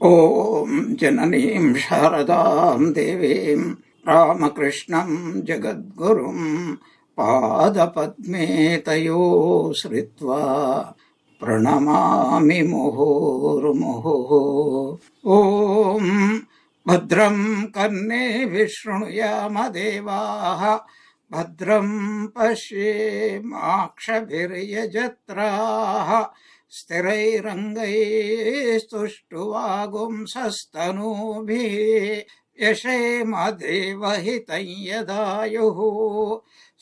Om Jananim Sharadam Devim Ramakrishnan Jagadgurum Padapadme Tayo Sritva Pranamami Muhurmuhu. Om Bhadram Karne Vishnuyama Devaha Bhadram Pashe Makshabhiryajatraha स्थिरैरङ्गैस्तुष्टुवागुंसस्तनूभिः यशेमदेवहितं यदायुः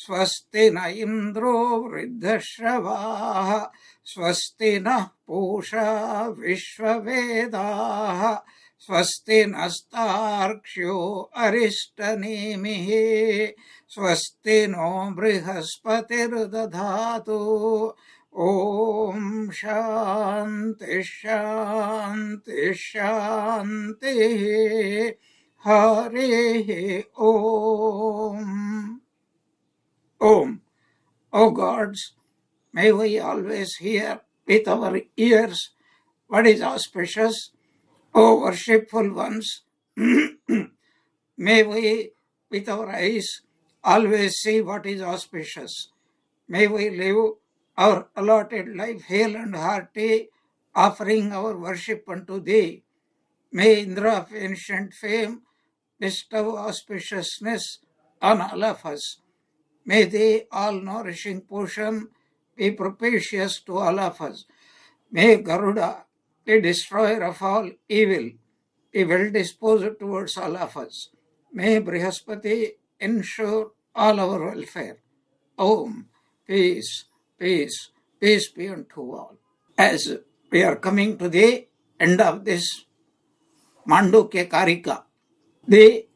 स्वस्ति न इन्द्रो वृद्धश्रवाः स्वस्ति नः पूषा विश्ववेदाः स्वस्ति नस्तार्क्ष्यो अरिष्टनेमिः स्वस्ति no बृहस्पतिर्दधातु Om Shanti Shanti Shanti Hare Om. Om. O gods, may we always hear with our ears what is auspicious. O worshipful ones, may we with our eyes always see what is auspicious. May we live our allotted life hale and hearty, offering our worship unto thee. May Indra of ancient fame bestow auspiciousness on all of us. May the all-nourishing portion be propitious to all of us. May Garuda, the destroyer of all evil, be well disposed towards all of us. May Brihaspati ensure all our welfare. Om. Peace. Peace, peace be unto all. As we are coming to the end of this Mandukya Karika, the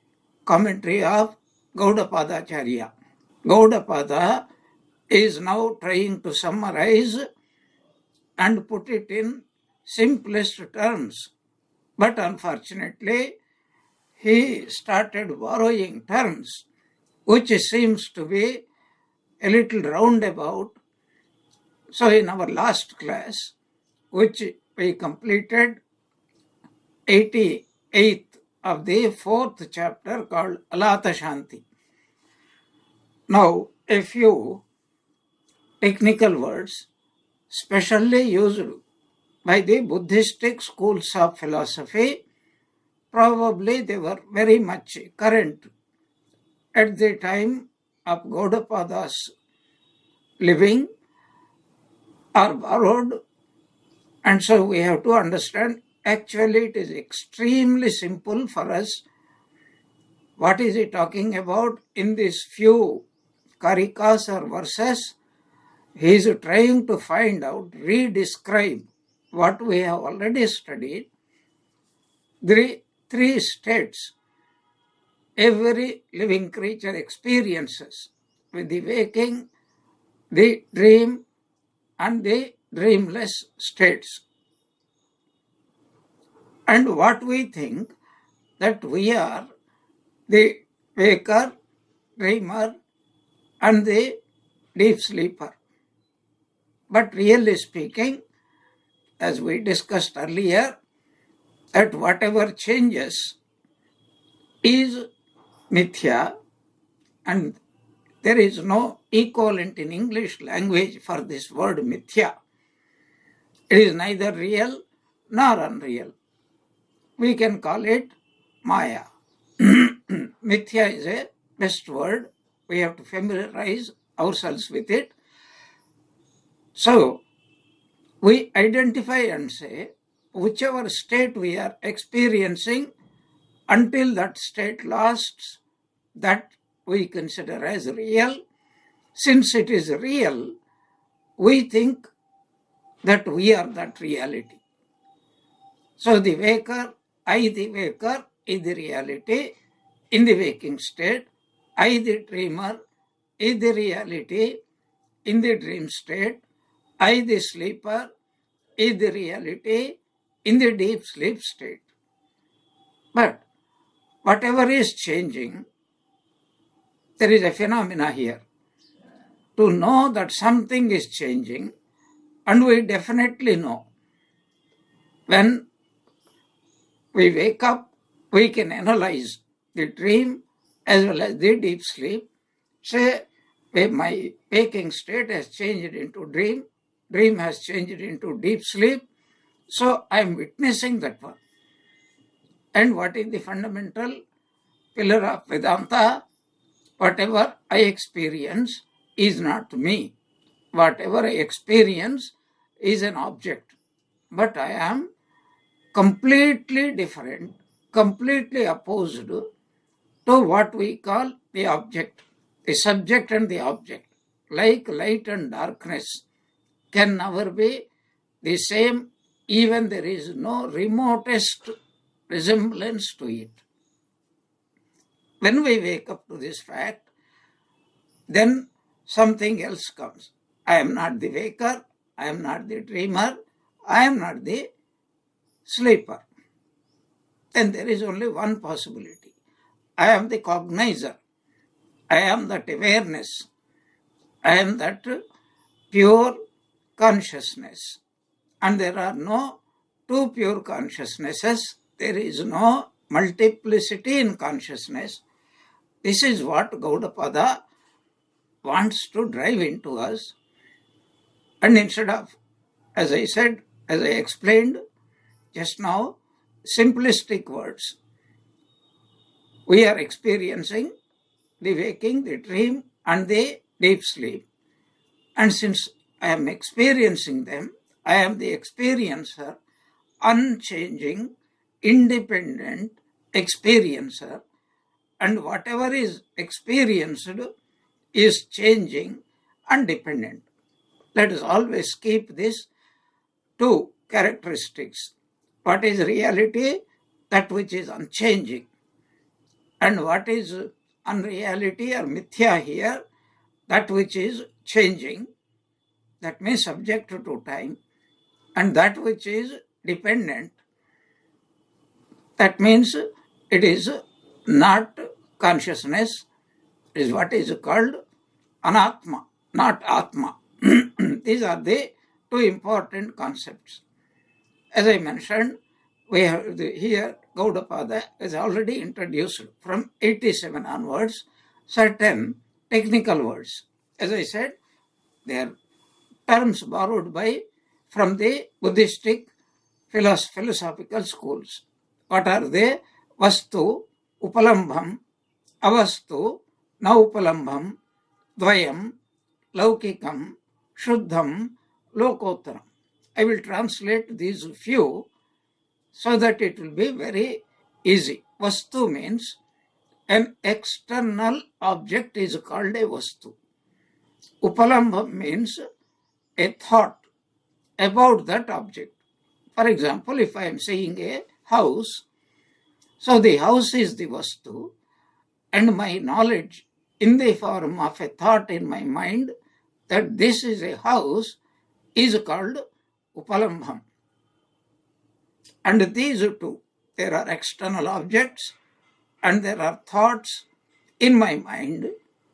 commentary of Gaudapadacharya. Gaudapada is now trying to summarize and put it in simplest terms. But unfortunately, he started borrowing terms, which seems to be a little roundabout. So in our last class, which we completed 88th of the 4th chapter called Alata Shanti. Now, a few technical words specially used by the Buddhistic schools of philosophy. Probably they were very much current at the time of Gaudapada's living, are borrowed, and so we have to understand. Actually, it is extremely simple for us. What is he talking about in these few karikas or verses? He is trying to find out, re-describe what we have already studied. The three states every living creature experiences, with the waking, the dream, and the dreamless states. And what we think that we are the waker, dreamer, and the deep sleeper. But really speaking, as we discussed earlier, that whatever changes is mithya, and there is no equivalent in English language for this word mithya. It is neither real nor unreal. We can call it maya. Mithya is a best word. We have to familiarize ourselves with it. So, we identify and say, whichever state we are experiencing, until that state lasts, that we consider as real. Since it is real, we think that we are that reality. So the waker, I the waker, is the reality in the waking state. I the dreamer is the reality in the dream state. I the sleeper is the reality in the deep sleep state. But whatever is changing, there is a phenomena here. To know that something is changing, and we definitely know when we wake up, we can analyze the dream as well as the deep sleep. Say, my waking state has changed into dream, dream has changed into deep sleep, so I am witnessing that one. And what is the fundamental pillar of Vedanta? Whatever I experience is not me. Whatever I experience is an object. But I am completely different, completely opposed to what we call the object, the subject and the object. Like light and darkness can never be the same, even there is no remotest resemblance to it. When we wake up to this fact, then something else comes. I am not the waker, I am not the dreamer, I am not the sleeper. Then there is only one possibility. I am the cognizer. I am that awareness. I am that pure consciousness. And there are no two pure consciousnesses. There is no multiplicity in consciousness. This is what Gaudapada wants to drive into us. And instead of, as I said, as I explained just now, simplistic words, we are experiencing the waking, the dream, and the deep sleep. And since I am experiencing them, I am the experiencer, unchanging, independent experiencer, and whatever is experienced is changing and dependent. Let us always keep these two characteristics. What is reality? That which is unchanging. And what is unreality or mithya here? That which is changing, that means subject to time. And that which is dependent, that means it is not consciousness, is what is called anatma, not atma. These are the two important concepts. As I mentioned, we have here Gaudapada has already introduced from 87 onwards certain technical words. As I said, they are terms borrowed from the Buddhistic philosophical schools. What are they? Vastu, Upalambham, Avastu, Naupalambham, Dvayam, Laukikam, Shuddham, Lokottaram. I will translate these few so that it will be very easy. Vastu means an external object is called a Vastu. Upalambham means a thought about that object. For example, if I am seeing a house, so the house is the Vastu, and my knowledge in the form of a thought in my mind that this is a house is called Upalambham. And these two, there are external objects and there are thoughts in my mind,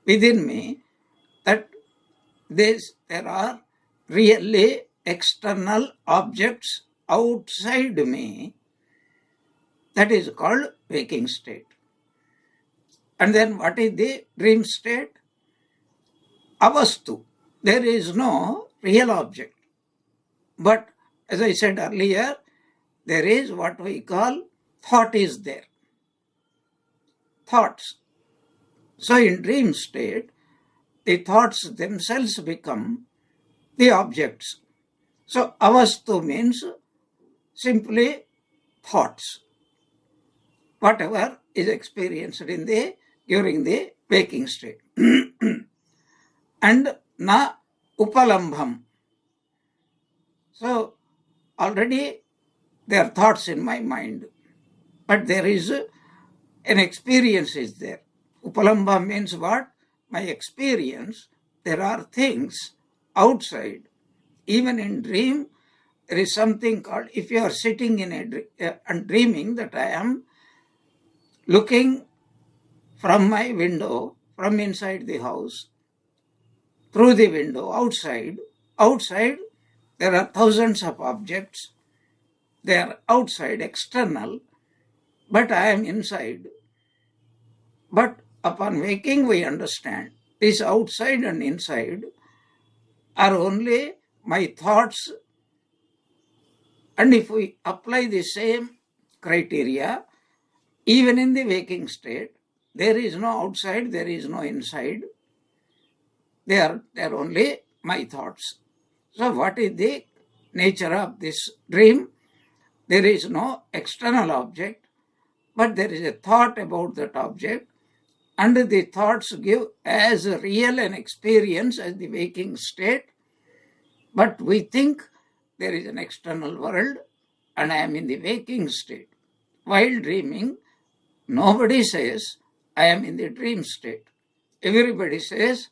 within me, that there are really external objects outside me. That is called waking state. And then what is the dream state? Avastu. There is no real object. But as I said earlier, there is what we call thought is there. Thoughts. So in dream state, the thoughts themselves become the objects. So avastu means simply thoughts. Whatever is experienced during the waking state. And na upalambham. So already there are thoughts in my mind, but there is an experience is there. Upalambha means what? My experience, there are things outside. Even in dream, there is something called, if you are sitting in and dreaming that I am looking from my window, from inside the house, through the window, outside, there are thousands of objects. They are outside, external, but I am inside. But upon waking, we understand this outside and inside are only my thoughts. And if we apply the same criteria, even in the waking state, there is no outside, there is no inside. They are only my thoughts. So what is the nature of this dream? There is no external object, but there is a thought about that object, and the thoughts give as real an experience as the waking state. But we think there is an external world and I am in the waking state. While dreaming, nobody says I am in the dream state. Everybody says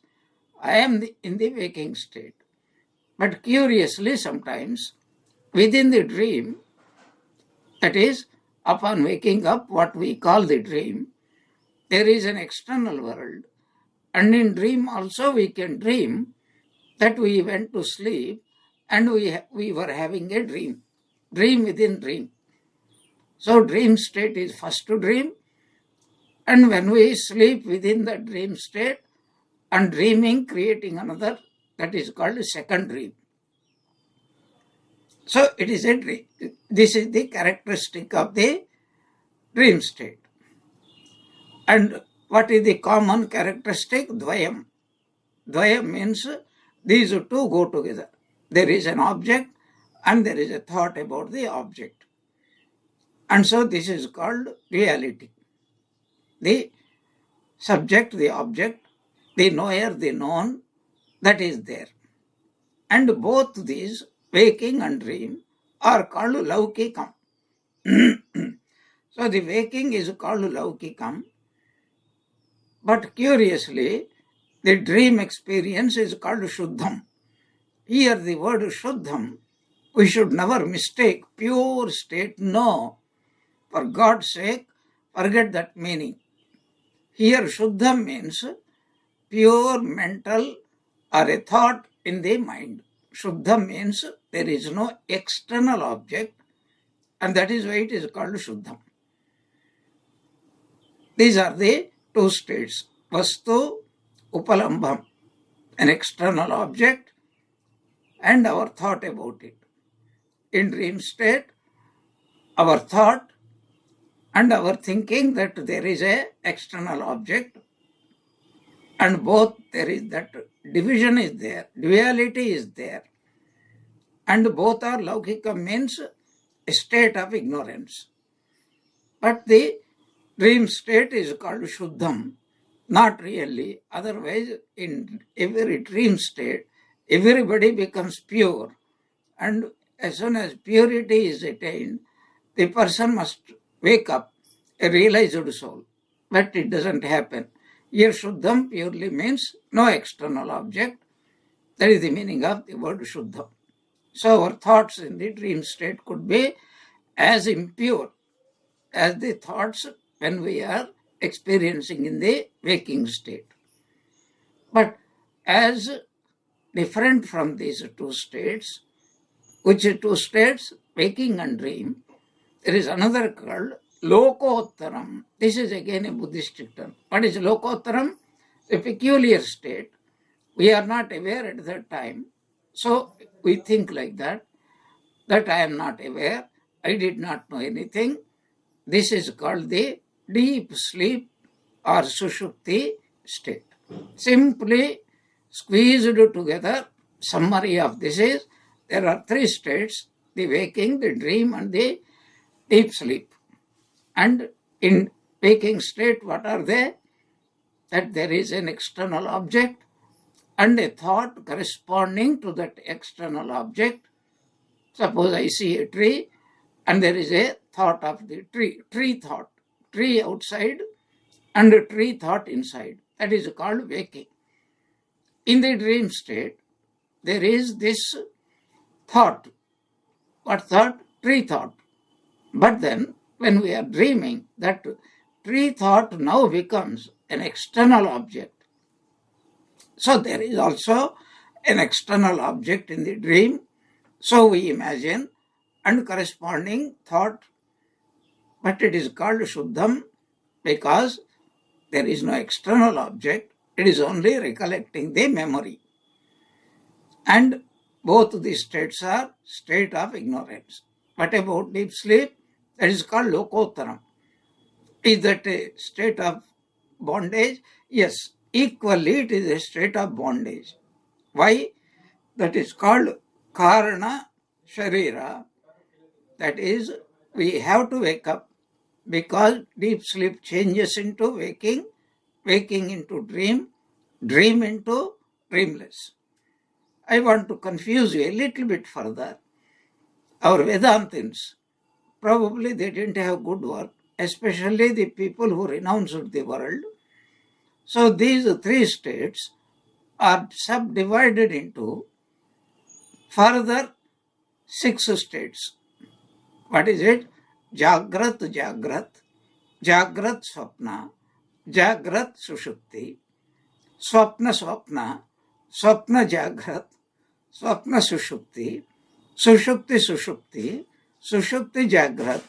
I am in the waking state. But curiously, sometimes within the dream, that is, upon waking up, what we call the dream, there is an external world. And in dream also we can dream that we went to sleep and we were having a dream. Dream within dream. So dream state is first to dream. And when we sleep within the dream state and dreaming, creating another, that is called a second dream. So it is a dream. This is the characteristic of the dream state. And what is the common characteristic? Dvayam. Dvayam means these two go together. There is an object and there is a thought about the object. And so this is called reality. The subject, the object, the knower, the known, that is there. And both these, waking and dream, are called laukikam. So the waking is called laukikam. But curiously, the dream experience is called shuddham. Here the word shuddham, we should never mistake pure state. No. For God's sake, forget that meaning. Here shuddham means pure mental or a thought in the mind. Shuddham means there is no external object, and that is why it is called shuddham. These are the two states. Vastu, upalambham, an external object, and our thought about it. In dream state, our thought and our thinking that there is a external object, and both there is that division is there, duality is there, and both are laukika, means a state of ignorance. But the dream state is called shuddham, not really. Otherwise, in every dream state, everybody becomes pure, and as soon as purity is attained, the person must wake up a realized soul. But it doesn't happen. Here shuddham purely means no external object. That is the meaning of the word shuddham. So our thoughts in the dream state could be as impure as the thoughts when we are experiencing in the waking state. But as different from these two states, which two states, waking and dream, there is another called Lokottaram. This is again a Buddhistic term. What is Lokottaram? A peculiar state. We are not aware at that time. So we think like that I am not aware, I did not know anything. This is called the deep sleep or sushupti state. Simply squeezed together, summary of this is, there are three states, the waking, the dream, and the deep sleep. And in waking state, what are they? That there is an external object and a thought corresponding to that external object. Suppose I see a tree and there is a thought of the tree thought, tree outside and a tree thought inside. That is called waking. In the dream state, there is this thought. What thought? Tree thought. But then, when we are dreaming, that tree thought now becomes an external object. So there is also an external object in the dream. So we imagine, and corresponding thought but it is called Shuddham because there is no external object. It is only recollecting the memory. And both these states are state of ignorance. What about deep sleep? That is called Lokottaram. Is that a state of bondage? Yes, equally it is a state of bondage. Why? That is called Karana Sharira. That is, we have to wake up because deep sleep changes into waking, waking into dream, dream into dreamless. I want to confuse you a little bit further. Our Vedantins, probably they didn't have good work, especially the people who renounced the world. So these three states are subdivided into further 6 states. What is it? Jagrat, Jagrat, Jagrat Swapna, Jagrat Sushupti, Swapna Swapna, Swapna Jagrat, Swapna Sushupti, Sushupti Sushupti, Sushupti Jagrat,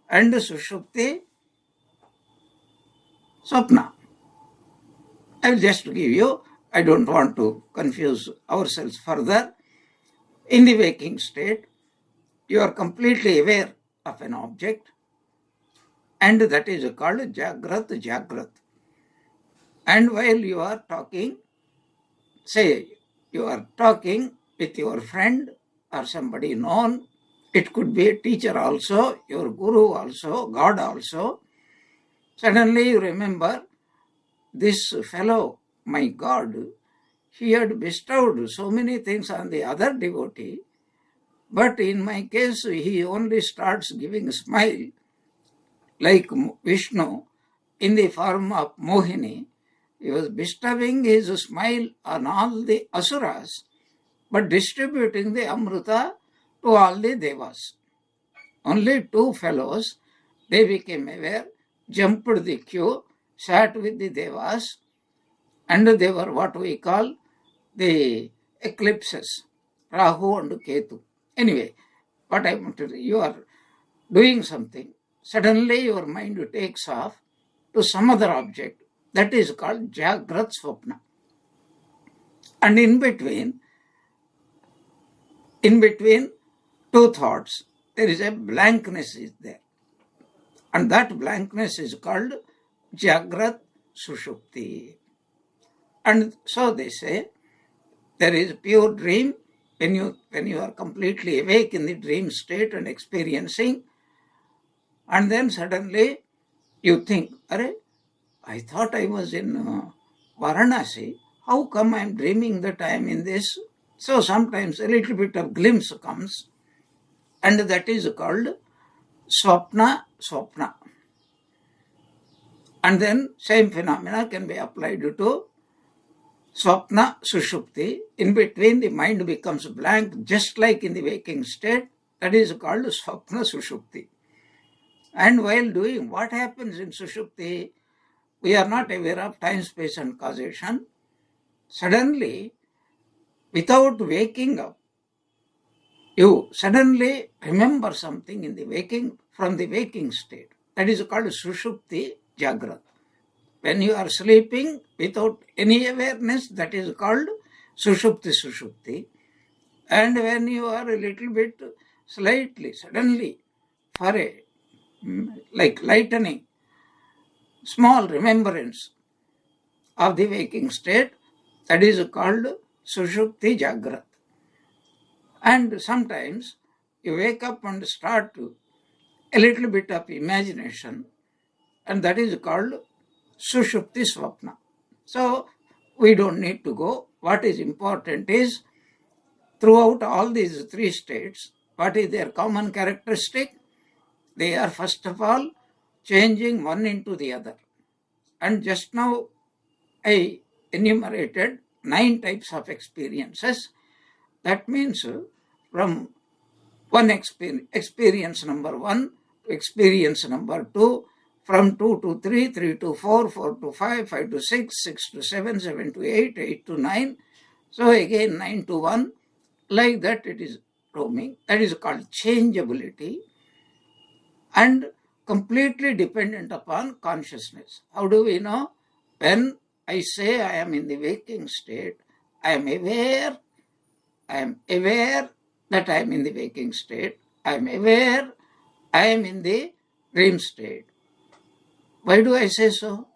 and Sushupti Swapna. I will just give you, I don't want to confuse ourselves further. In the waking state, you are completely aware of an object, and that is called Jagrat Jagrat. And while you are talking, say you are talking with your friend or somebody known, it could be a teacher also, your guru also, God also. Suddenly you remember, this fellow, my God, he had bestowed so many things on the other devotee, but in my case, he only starts giving a smile, like Vishnu, in the form of Mohini. He was bestowing his smile on all the asuras, but distributing the Amrita to all the devas. Only 2 fellows, they became aware, jumped the queue, sat with the devas, and they were what we call the eclipses, Rahu and Ketu. Anyway, what I want to say, you are doing something, suddenly your mind takes off to some other object. That is called Jagrat Swapna. And in between 2 thoughts, there is a blankness is there. And that blankness is called Jagrat Sushupti. And so they say, there is pure dream when you are completely awake in the dream state and experiencing, and then suddenly you think, I thought I was in Varanasi. How come I am dreaming that I am in this? So sometimes a little bit of glimpse comes, and that is called Swapna. And then same phenomena can be applied to Swapna Sushupti. In between, the mind becomes blank, just like in the waking state. That is called Swapna Sushupti. And while doing, what happens in Sushupti? We are not aware of time, space, and causation. Suddenly, without waking up, you suddenly remember something in the waking, from the waking state. That is called Sushupti Jagrat. When you are sleeping without any awareness, that is called Sushupti. And when you are a little bit slightly, suddenly, for a like lightning, small remembrance of the waking state, that is called Sushupti Jagrat. And sometimes you wake up and start a little bit of imagination, and that is called Sushupti Swapna. So we don't need to go. What is important is, throughout all these 3 states, what is their common characteristic? They are first of all changing one into the other. And just now I enumerated 9 types of experiences. That means from one experience number 1 to experience number 2, from 2 to 3, 3 to 4, 4 to 5, 5 to 6, 6 to 7, 7 to 8, 8 to 9. So again 9 to 1. Like that it is roaming. That is called changeability. And completely dependent upon consciousness. How do we know? When I say I am in the waking state, I am aware that I am in the waking state. I am aware I am in the dream state. Why do I say so?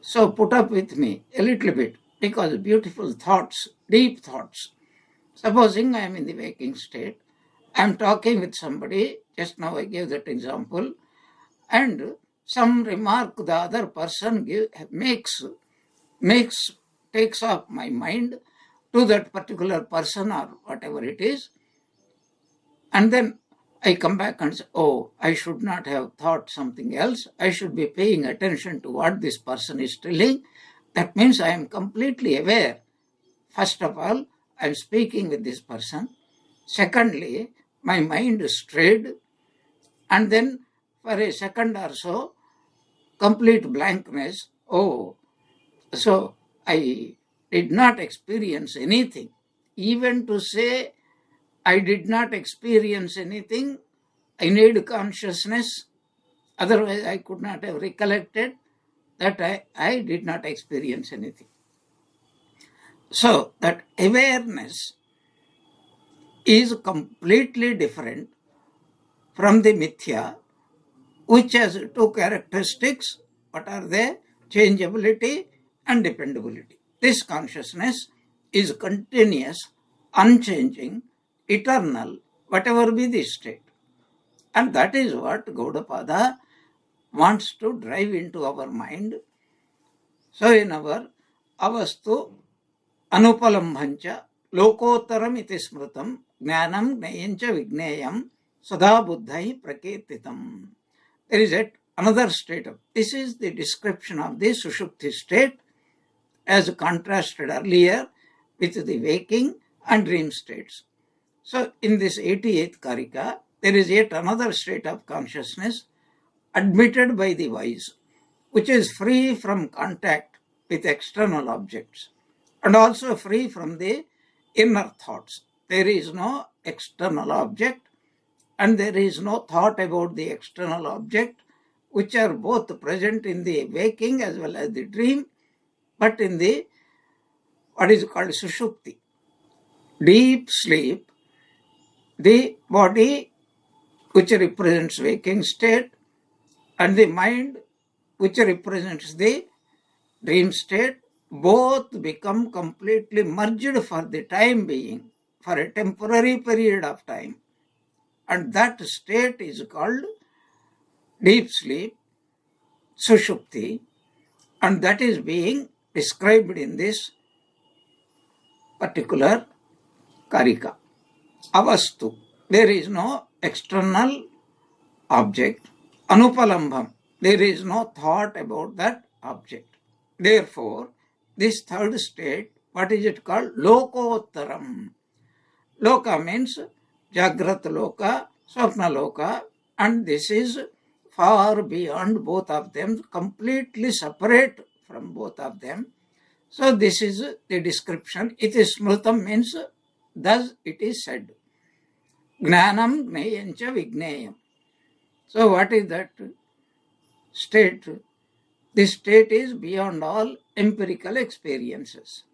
So put up with me a little bit, because beautiful thoughts, deep thoughts. Supposing I am in the waking state, I am talking with somebody, just now I gave that example, and some remark the other person takes off my mind to that particular person or whatever it is, and then I come back and say, oh, I should not have thought something else. I should be paying attention to what this person is telling. That means I am completely aware. First of all, I am speaking with this person. Secondly, my mind is strayed, and then for a second or so, complete blankness. Oh, so I did not experience anything. Even to say I did not experience anything, I need consciousness. Otherwise, I could not have recollected that I did not experience anything. So, that awareness is completely different from the mithya, which has two characteristics. What are they? Changeability and dependability. This consciousness is continuous, unchanging, eternal, whatever be the state. And that is what Gaudapada wants to drive into our mind. So in our avastu anupalambhancha lokottaram iti smrutam jnanam jnayancha vigneyam sada buddhai prakirtitam. There is another state of, this is the description of the sushupti state as contrasted earlier with the waking and dream states. So in this 88th Karika, there is yet another state of consciousness admitted by the wise, which is free from contact with external objects and also free from the inner thoughts. There is no external object and there is no thought about the external object, which are both present in the waking as well as the dream, but in the what is called sushupti, deep sleep, the body which represents waking state and the mind which represents the dream state, both become completely merged for the time being, for a temporary period of time. And that state is called deep sleep, sushupti, and that is being described in this particular karika. Avastu, there is no external object. Anupalambham, there is no thought about that object. Therefore, this third state, what is it called? Lokottaram. Loka means Jagrat Loka, Swapna Loka, and this is far beyond both of them, completely separate from both of them. So this is the description. It is smrutam means thus it is said. Gnanam gnayancha vigneyam. So what is that state? This state is beyond all empirical experiences.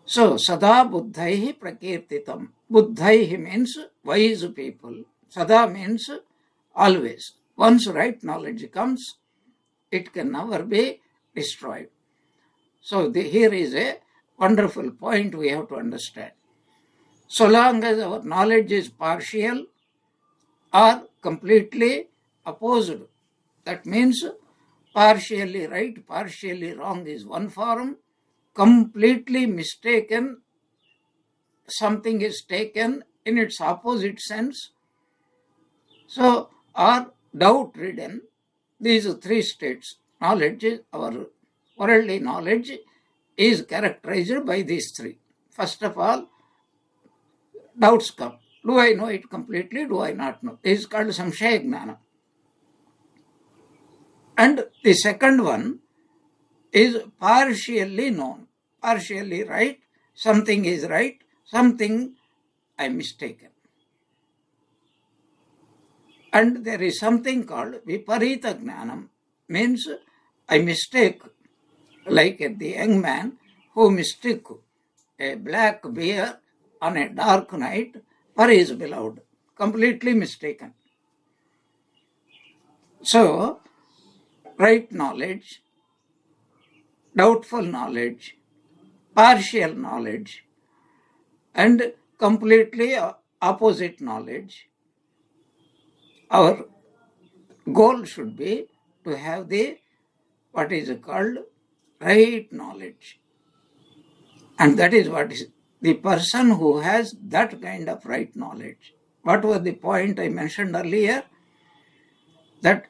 So sada buddhaihi prakirtitam. Buddhaihi means wise people. Sada means always. Once right knowledge comes, it can never be destroyed. So here is a wonderful point we have to understand. So long as our knowledge is partial or completely opposed, that means partially right, partially wrong is one form, completely mistaken, something is taken in its opposite sense. So, or doubt-ridden, these three states, knowledge, our worldly knowledge is characterized by these three. First of all, doubts come. Do I know it completely? Do I not know? This is called samshaya gnana. And the second one is partially known, partially right. Something is right, something I mistaken. And there is something called viparita jnanam, means I mistake, like the young man who mistook a black bear on a dark night for his beloved, completely mistaken. So, right knowledge, doubtful knowledge, partial knowledge, and completely opposite knowledge. Our goal should be to have the what is called right knowledge. And that is what is the person who has that kind of right knowledge. What was the point I mentioned earlier? That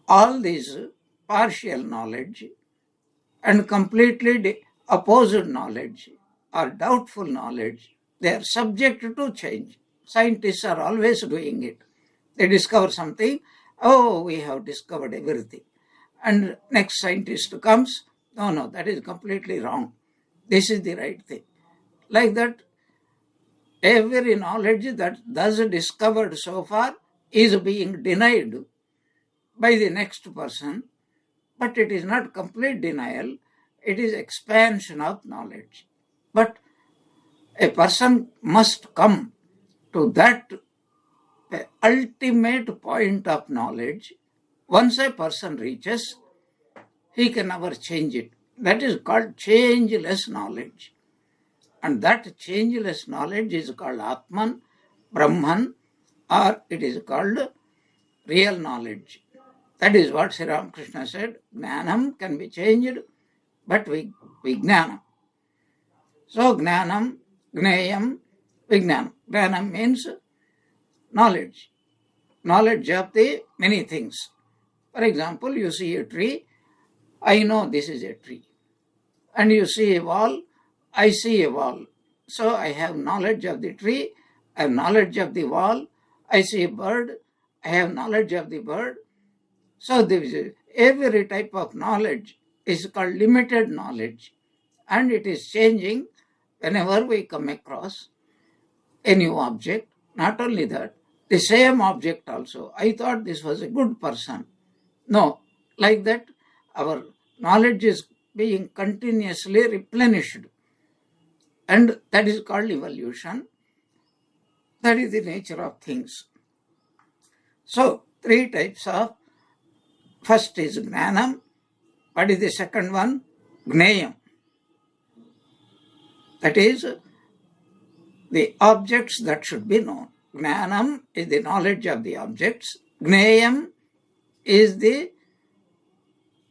all these partial knowledge and completely opposite knowledge or doubtful knowledge, they are subject to change. Scientists are always doing it. They discover something, oh, we have discovered everything. And next scientist comes, no, that is completely wrong. This is the right thing. Like that, every knowledge that thus discovered so far is being denied by the next person, but it is not complete denial, it is expansion of knowledge. But a person must come to that ultimate point of knowledge. Once a person reaches, he can never change it. That is called changeless knowledge. And that changeless knowledge is called Atman, Brahman, or it is called real knowledge. That is what Sri Ramakrishna said. Jnanam can be changed, but Vijnanam. So Jnanam, Gneyam, Vijnanam. Jnanam means knowledge. Knowledge of the many things. For example, you see a tree, I know this is a tree. And you see a wall, I see a wall. So I have knowledge of the tree, I have knowledge of the wall, I see a bird, I have knowledge of the bird. So there is every type of knowledge is called limited knowledge, and it is changing whenever we come across a new object. Not only that, the same object also. I thought this was a good person. No, like that, our knowledge is being continuously replenished. And that is called evolution. That is the nature of things. So, three types of, first is Jnanam. What is the second one? Gneyam. That is the objects that should be known. Jnanam is the knowledge of the objects. Gneyam is the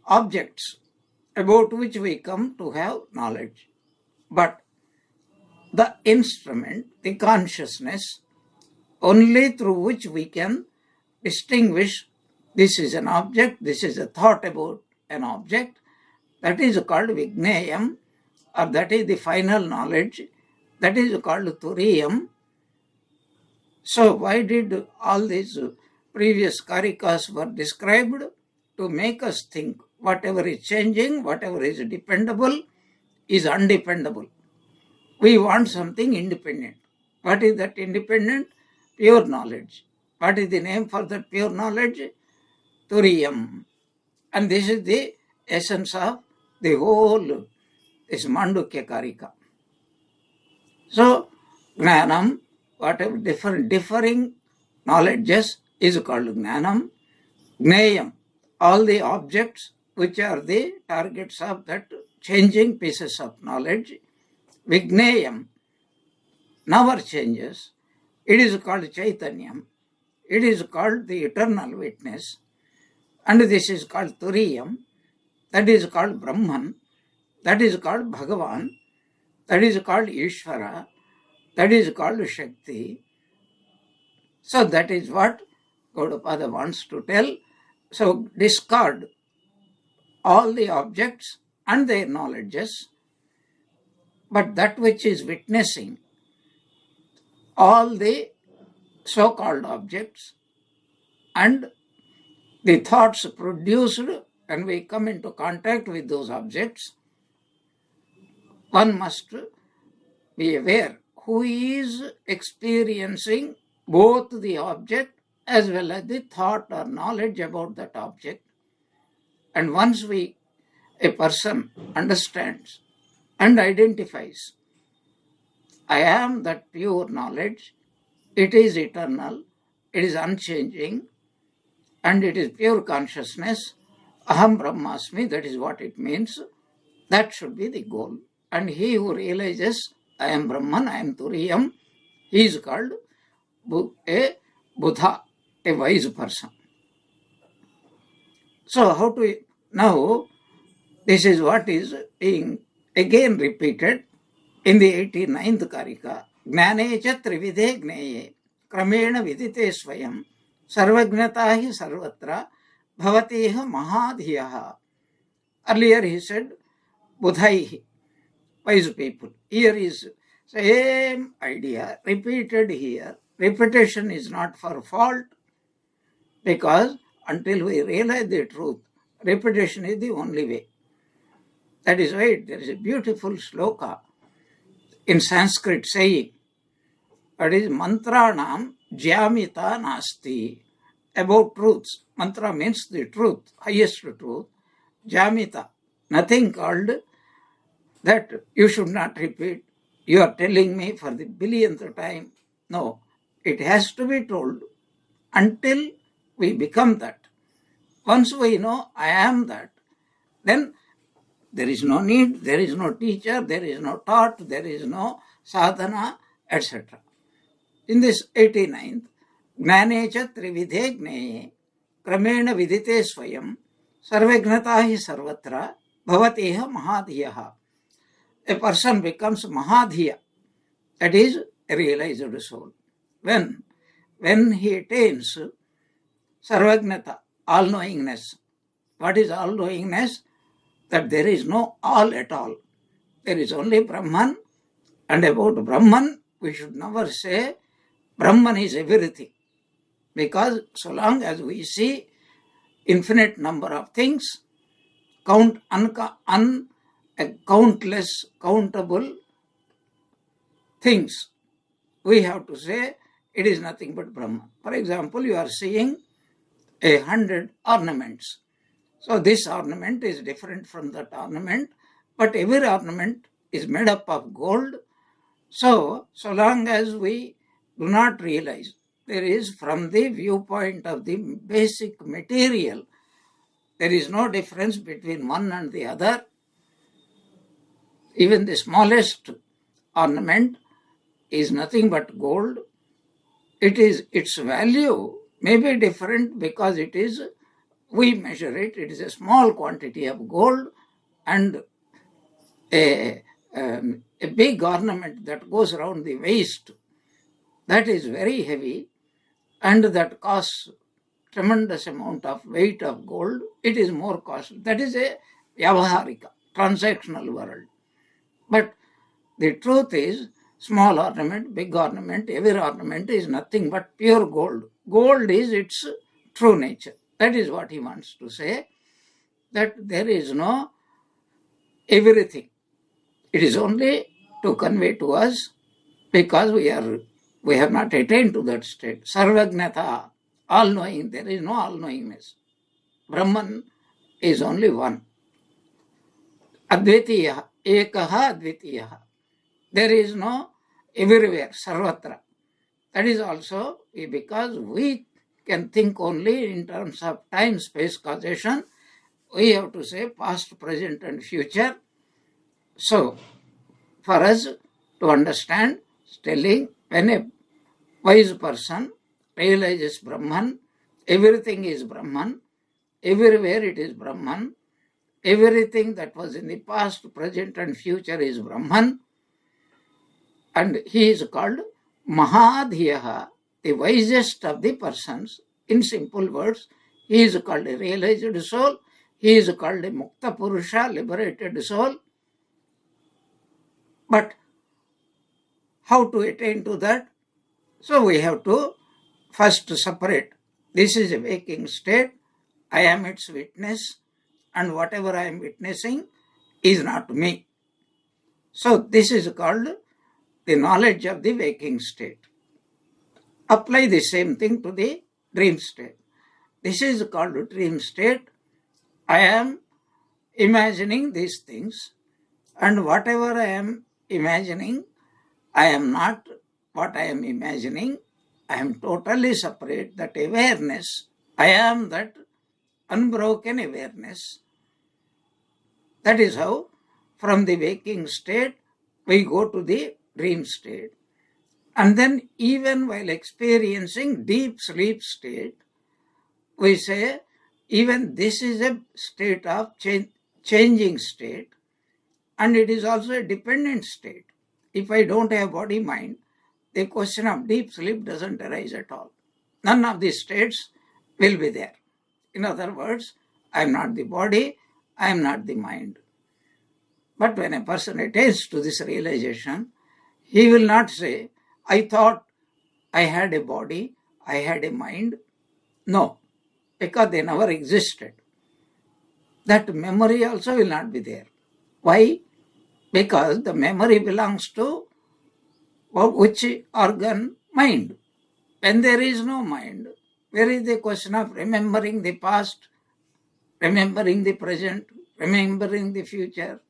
objects about which we come to have knowledge. But the instrument, the consciousness, only through which we can distinguish this is an object, this is a thought about an object, that is called Vigneyam, or that is the final knowledge, that is called Turiyam. So why did all these previous karikas were described? To make us think whatever is changing, whatever is dependable, is undependable. We want something independent. What is that independent? Pure knowledge. What is the name for that pure knowledge? Turiyam. And this is the essence of the whole, this Mandukya Karika. So, Jnanam, whatever differing knowledges is called Jnanam. Gneyam, all the objects which are the targets of that changing pieces of knowledge. Vigneyam never changes. It is called Chaitanyam. It is called the eternal witness. And this is called Turiyam. That is called Brahman. That is called Bhagavan. That is called Ishvara. That is called Shakti. So that is what Gaudapada wants to tell. So discard all the objects and their knowledges, but that which is witnessing all the so-called objects and the thoughts produced when we come into contact with those objects, one must be aware who is experiencing both the object as well as the thought or knowledge about that object. And once a person understands and identifies, I am that pure knowledge, it is eternal, it is unchanging, and it is pure consciousness, Aham Brahmasmi, that is what it means. That should be the goal. And he who realizes, I am Brahman, I am Turiyam, he is called a Buddha, a wise person. So now this is what is being again repeated in the 89th Karika. Jnanecha trividhe gneye, kramena vidite swayam, sarvagnata hi sarvatra, bhavateha mahadhiyaha. Earlier he said, Budhaihi, wise people. Here is same idea repeated here. Repetition is not for fault, because until we realize the truth, repetition is the only way. That is why there is a beautiful sloka in Sanskrit saying, that is mantranam jyamita nasti, about truths. Mantra means the truth, highest truth. Jyamita, nothing called that you should not repeat. You are telling me for the billionth time. No, it has to be told until we become that. Once we know I am that, then there is no need, there is no teacher, there is no taught, there is no sadhana, etc. In this 89th, Jnanecha trividhe gneye, kramena vidite swayam, sarvagnata hi sarvatra, bhavateha mahadhiyaha. A person becomes mahadhiya, that is a realized soul. When he attains sarvagnata, all-knowingness. What is all-knowingness? That there is no all at all. There is only Brahman, and about Brahman we should never say Brahman is everything, because so long as we see infinite number of things, countless, countable things, we have to say it is nothing but Brahman. For example, you are seeing 100 ornaments. So this ornament is different from that ornament, but every ornament is made up of gold. So long as we do not realize, there is, from the viewpoint of the basic material, there is no difference between one and the other. Even the smallest ornament is nothing but gold. Its value may be different because we measure it is a small quantity of gold, and a big ornament that goes around the waist, that is very heavy, and that costs tremendous amount of weight of gold. It is more costly. That is a vyavaharika, transactional world. But the truth is, small ornament, big ornament, every ornament is nothing but pure gold. Gold is its true nature. That is what he wants to say, that there is no everything. It is only to convey to us, because we have not attained to that state. Sarvagnata, all-knowing, there is no all-knowingness. Brahman is only one. Advitiya, ekaha advitiya. There is no everywhere, sarvatra. That is also because we can think only in terms of time, space, causation. We have to say past, present, and future. So, for us to understand, telling, when a wise person realizes Brahman, everything is Brahman, everywhere it is Brahman, everything that was in the past, present, and future is Brahman, and he is called Mahadhiyaha, the wisest of the persons. In simple words, he is called a realized soul, he is called a Mukta Purusha, liberated soul. But how to attain to that? So we have to first separate. This is a waking state, I am its witness, and whatever I am witnessing is not me. So this is called the knowledge of the waking state. Apply the same thing to the dream state. This is called dream state. I am imagining these things, and whatever I am imagining, I am not what I am imagining. I am totally separate. That awareness, I am that unbroken awareness. That is how from the waking state we go to the dream state. And then even while experiencing deep sleep state, we say even this is a state of changing state, and it is also a dependent state. If I don't have body mind, the question of deep sleep doesn't arise at all. None of these states will be there. In other words, I am not the body, I am not the mind. But when a person attains to this realization, he will not say, I thought I had a body, I had a mind. No, because they never existed. That memory also will not be there. Why? Because the memory belongs to which organ? Mind. When there is no mind, where is the question of remembering the past, remembering the present, remembering the future?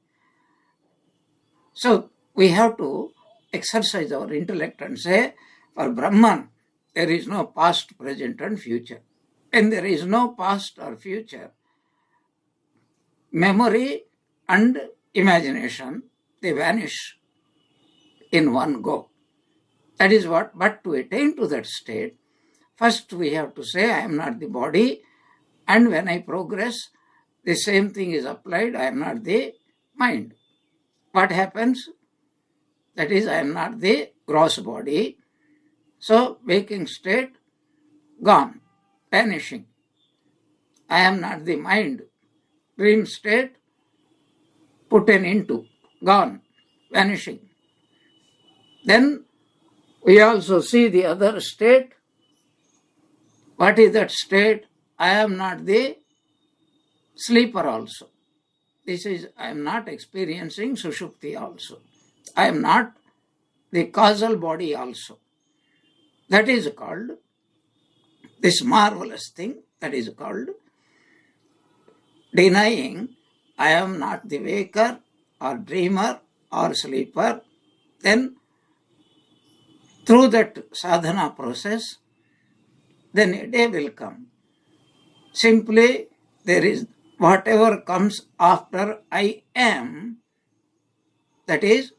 So we have to exercise our intellect and say, for Brahman, there is no past, present and future. When there is no past or future, memory and imagination, they vanish in one go. That is what, but to attain to that state, first we have to say, I am not the body, and when I progress, the same thing is applied, I am not the mind. What happens? That is, I am not the gross body. So, waking state, gone, vanishing. I am not the mind. Dream state, put an into, gone, vanishing. Then we also see the other state. What is that state? I am not the sleeper also. This is, I am not experiencing Sushupti also. I am not the causal body also. That is called, this marvelous thing, that is called denying I am not the waker or dreamer or sleeper. Then through that sadhana process, then a day will come. Simply there is whatever comes after I am, that is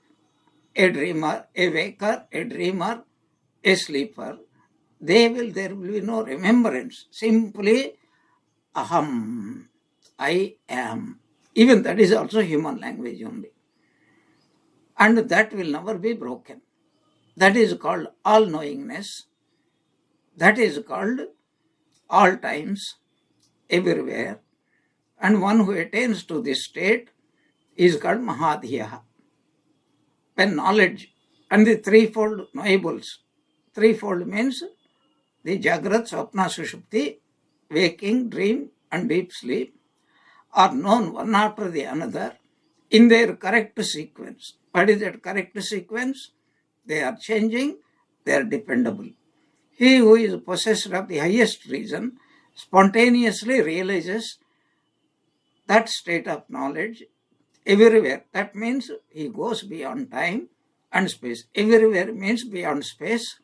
a dreamer, a waker, a dreamer, a sleeper, there will be no remembrance. Simply aham, I am. Even that is also human language only. And that will never be broken. That is called all-knowingness. That is called all times, everywhere. And one who attains to this state is called Mahadhyaha. When knowledge and the threefold knowables, threefold means the Jagrat, Swapna, Sushupti, waking, dream and deep sleep, are known one after the another in their correct sequence. What is that correct sequence? They are changing, they are dependable. He who is possessed of the highest reason spontaneously realizes that state of knowledge everywhere. That means he goes beyond time and space. Everywhere means beyond space.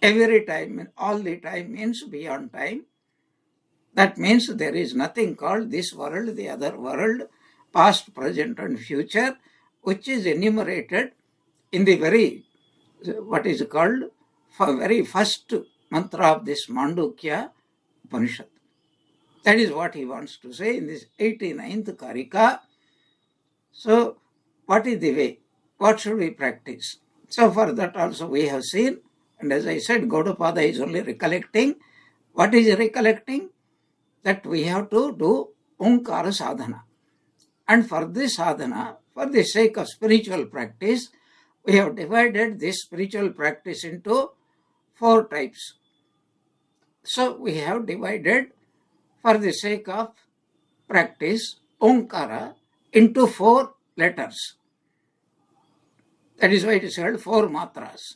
Every time, all the time means beyond time. That means there is nothing called this world, the other world, past, present and future, which is enumerated in the very, what is called, very first mantra of this Mandukya Upanishad. That is what he wants to say in this 89th Karika. So, what is the way? What should we practice? So, for that also we have seen, and as I said, Gaudapada is only recollecting. What is recollecting? That we have to do Omkara sadhana. And for this sadhana, for the sake of spiritual practice, we have divided this spiritual practice into 4 types. So we have divided, for the sake of practice, Omkara into 4 letters. That is why it is called 4 matras.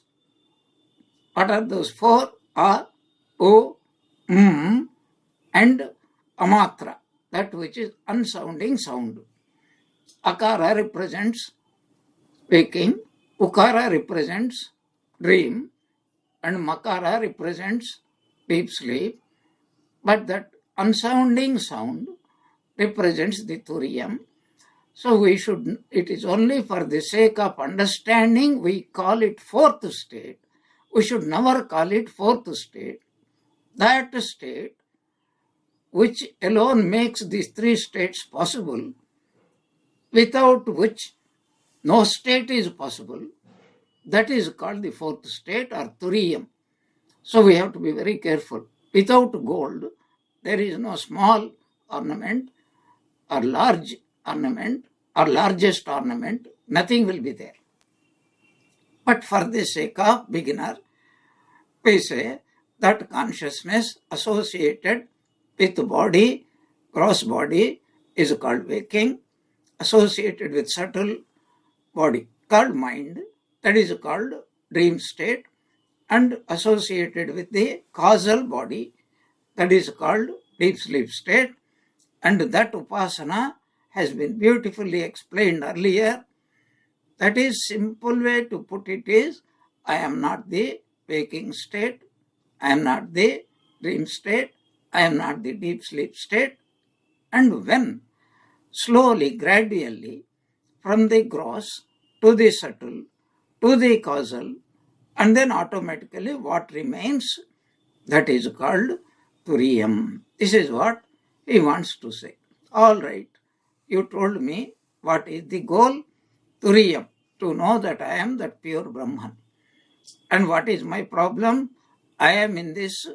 What are those 4? A, U, and amatra, that which is unsounding sound. Akara represents waking, ukara represents dream, and makara represents deep sleep. But that unsounding sound represents the turiyam. So it is only for the sake of understanding we call it fourth state. We should never call it fourth state. That state, which alone makes these three states possible, without which no state is possible, that is called the fourth state or turiyam. So we have to be very careful. Without gold, there is no small ornament or large ornament or largest ornament, nothing will be there. But for the sake of beginner, we say that consciousness associated with body, gross body, is called waking, associated with subtle body called mind, that is called dream state, and associated with the causal body, that is called deep sleep state. And that upasana has been beautifully explained earlier. That is, simple way to put it is, I am not the waking state, I am not the dream state, I am not the deep sleep state. And when slowly, gradually, from the gross to the subtle to the causal, and then automatically what remains, that is called turiyam. This is what he wants to say. All right, you told me what is the goal? Turiyam, to know that I am that pure Brahman. And what is my problem? I am in this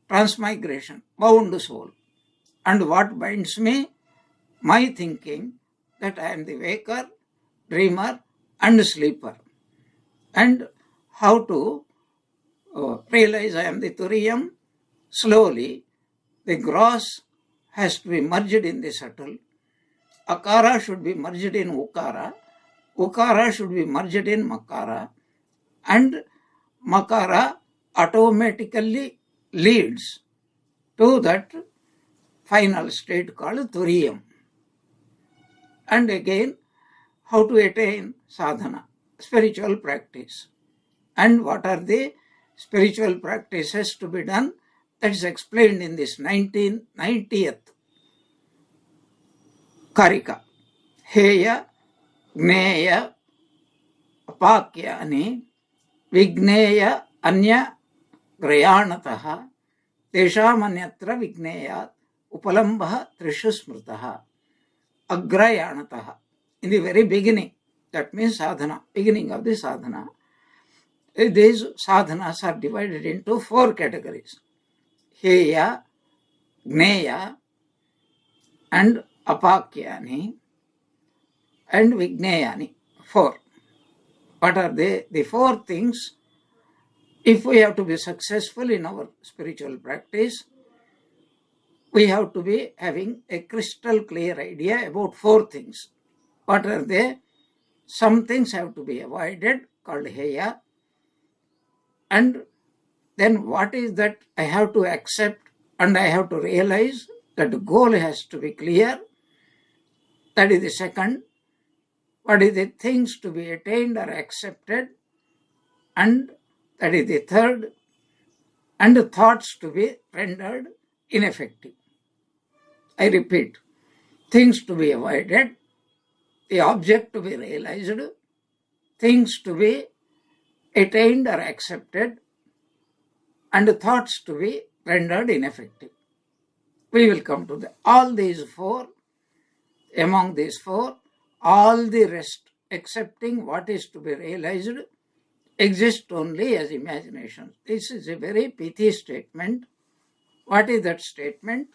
transmigration, bound soul. And what binds me? My thinking that I am the waker, dreamer, and sleeper. And how to realize I am the turiyam? Slowly, the gross has to be merged in the subtle. Akara should be merged in ukara. Ukara should be merged in makara. And makara automatically leads to that final state called turiyam. And again, how to attain sadhana, spiritual practice. And what are the spiritual practices to be done? That is explained in this 1990th Karika. Heya, Gneya, Apakyani, Vigneya, Anya, Grayanataha, Teshamanyatra Vigneyat, Upalambha Trishu Smritaha, Agrayanataha. In the very beginning, that means sadhana, beginning of the sadhana. These sadhanas are divided into 4 categories. Heya, Gneya, and Apakyani, and Vigneyani. 4. What are they? The 4 things. If we have to be successful in our spiritual practice, we have to be having a crystal clear idea about 4 things. What are they? Some things have to be avoided, called heya. And then what is that I have to accept and I have to realize that the goal has to be clear. That is the second. What is the things to be attained or accepted? And that is the third. And the thoughts to be rendered ineffective. I repeat, things to be avoided, the object to be realized, things to be attained or accepted, and thoughts to be rendered ineffective. We will come to all these 4. Among these 4, all the rest, excepting what is to be realized, exist only as imagination. This is a very pithy statement. What is that statement?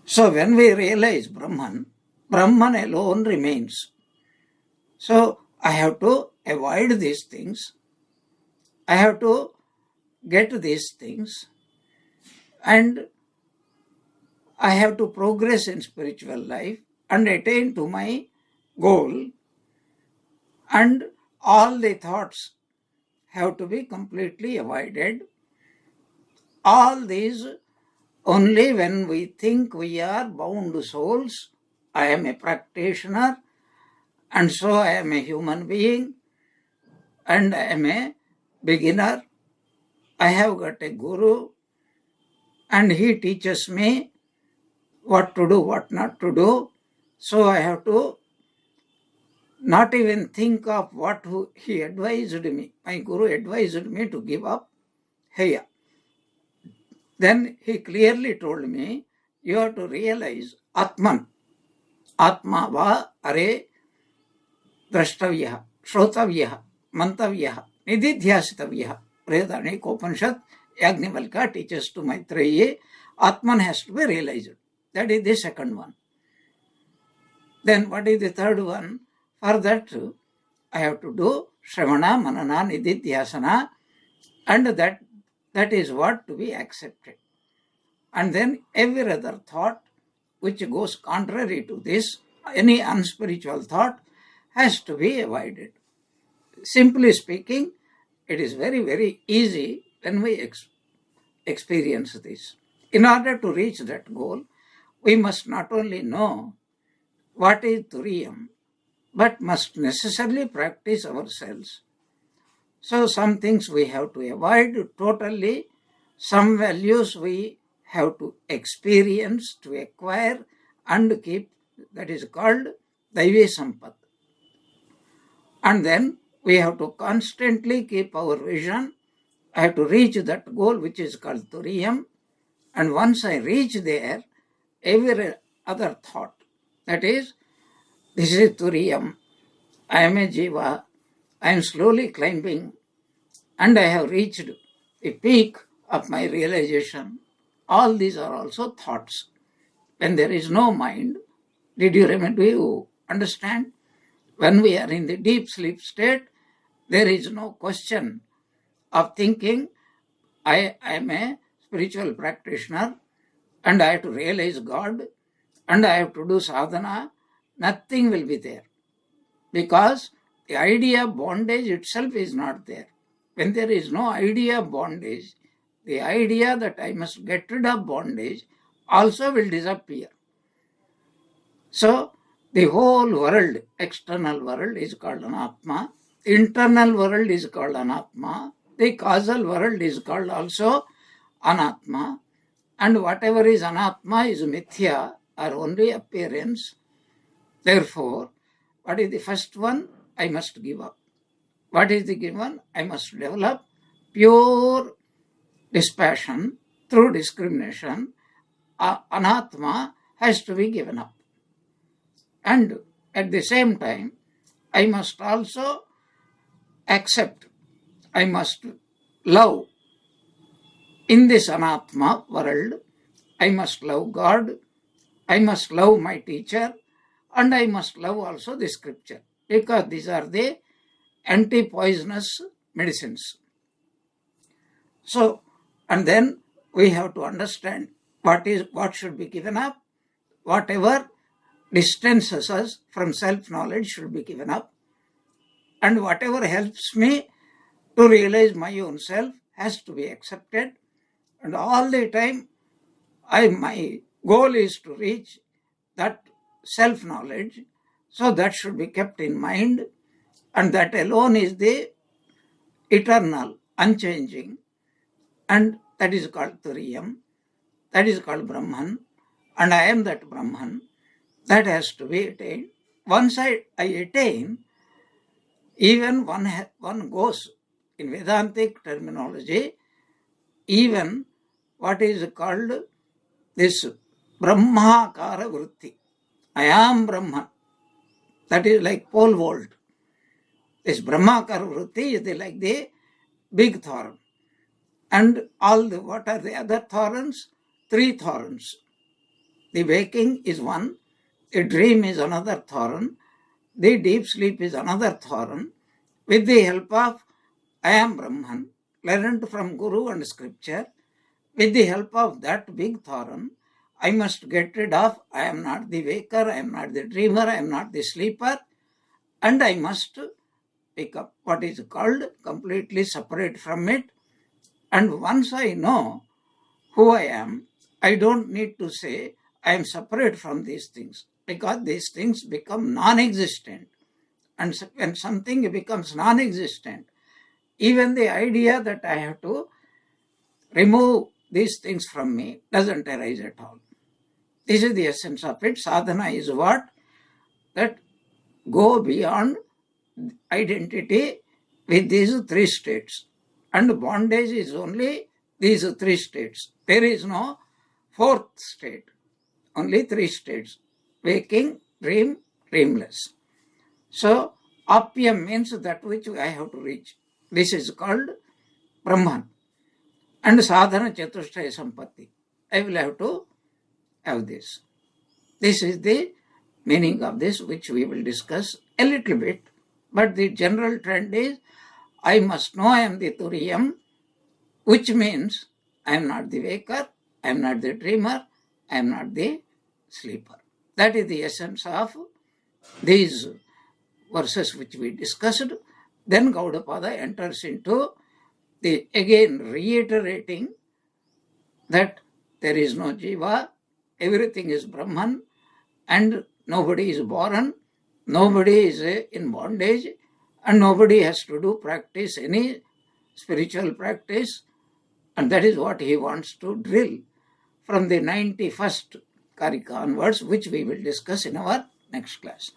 So when we realize Brahman, Brahman alone remains. So I have to avoid these things. I have to get these things. And I have to progress in spiritual life and attain to my goal. And all the thoughts have to be completely avoided. All these only when we think we are bound souls. I am a practitioner, and so I am a human being, and I am a beginner. I have got a guru, and he teaches me what to do, what not to do. So I have to not even think of what he advised me. My guru advised me to give up here. Then he clearly told me, you have to realize Atman. Atma va are drashtavya, shrotavya, mantavya, nididhyasitavya. Upanishad, Yagnivalkya teaches to Maitreyi, Atman has to be realized. That is the second one. Then what is the third one? For that, I have to do Shravana, Manana, Nididhyasana, and that is what to be accepted. And then every other thought which goes contrary to this, any unspiritual thought, has to be avoided. Simply speaking, it is very, very easy when we experience this. In order to reach that goal, we must not only know what is Turiyam, but must necessarily practice ourselves. So some things we have to avoid totally, some values we have to experience, to acquire and keep. That is called Daivi Sampat. And then we have to constantly keep our vision. I have to reach that goal which is called Turiyam. And once I reach there, every other thought, that is, this is Turiyam, I am a Jiva, I am slowly climbing, and I have reached the peak of my realization. All these are also thoughts. When there is no mind, do you understand? When we are in the deep sleep state, there is no question of thinking, I am a spiritual practitioner, and I have to realize God, and I have to do sadhana. Nothing will be there. Because the idea of bondage itself is not there. When there is no idea of bondage, the idea that I must get rid of bondage also will disappear. So, the whole world, external world is called Anatma, internal world is called Anatma, the causal world is called also Anatma, and whatever is Anatma is Mithya or only appearance. Therefore, what is the first one? I must give up. What is the given? I must develop pure dispassion through discrimination. Anatma has to be given up. And at the same time, I must also accept, I must love. In this Anatma world, I must love God, I must love my teacher, and I must love also the scripture, because these are the anti-poisonous medicines. So, and then we have to understand what should be given up, whatever distances us from self-knowledge should be given up, and whatever helps me to realize my own self has to be accepted. And all the time, my goal is to reach that self-knowledge, so that should be kept in mind, and that alone is the eternal, unchanging, and that is called Turiyam, that is called Brahman, and I am that Brahman. That has to be attained. Once I attain, even one goes, in Vedantic terminology, even what is called this Brahmakara Vritti. I am Brahman. That is like pole vault. This Brahmakara Vritti is like the big thorn. And what are the other thorns? 3 thorns. The waking is one. The dream is another thorn. The deep sleep is another thorn. With the help of I am Brahman, learned from Guru and Scripture, with the help of that big thorn, I must get rid of I am not the waker, I am not the dreamer, I am not the sleeper, and I must pick up what is called completely separate from it. And once I know who I am, I don't need to say I am separate from these things, because these things become non-existent. And when something becomes non-existent, even the idea that I have to remove these things from me doesn't arise at all. This is the essence of it. Sadhana is what? That go beyond identity with these three states. And bondage is only these three states. There is no fourth state. Only three states: waking, dream, dreamless. So, apyam means that which I have to reach. This is called Brahman. And sadhana chatushtaya sampatti. I will have to have this. This is the meaning of this, which we will discuss a little bit. But the general trend is, I must know I am the Turiyam, which means I am not the waker, I am not the dreamer, I am not the sleeper. That is the essence of these verses which we discussed. Then Gaudapada enters into the again reiterating that there is no Jiva, everything is Brahman, and nobody is born, nobody is in bondage, and nobody has to do practice, any spiritual practice. And that is what he wants to drill from the 91st Karika onwards, which we will discuss in our next class.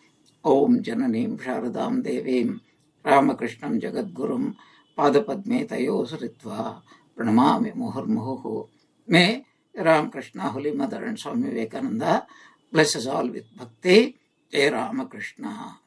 Om Jananim Sharadam Devim Ramakrishnam Jagadgurum Padapadme Tayo Saritva Pranamami Muhurmuhu. May Ramakrishna, Holy Mother and Swami Vivekananda bless us all with bhakti. Jai Ramakrishna.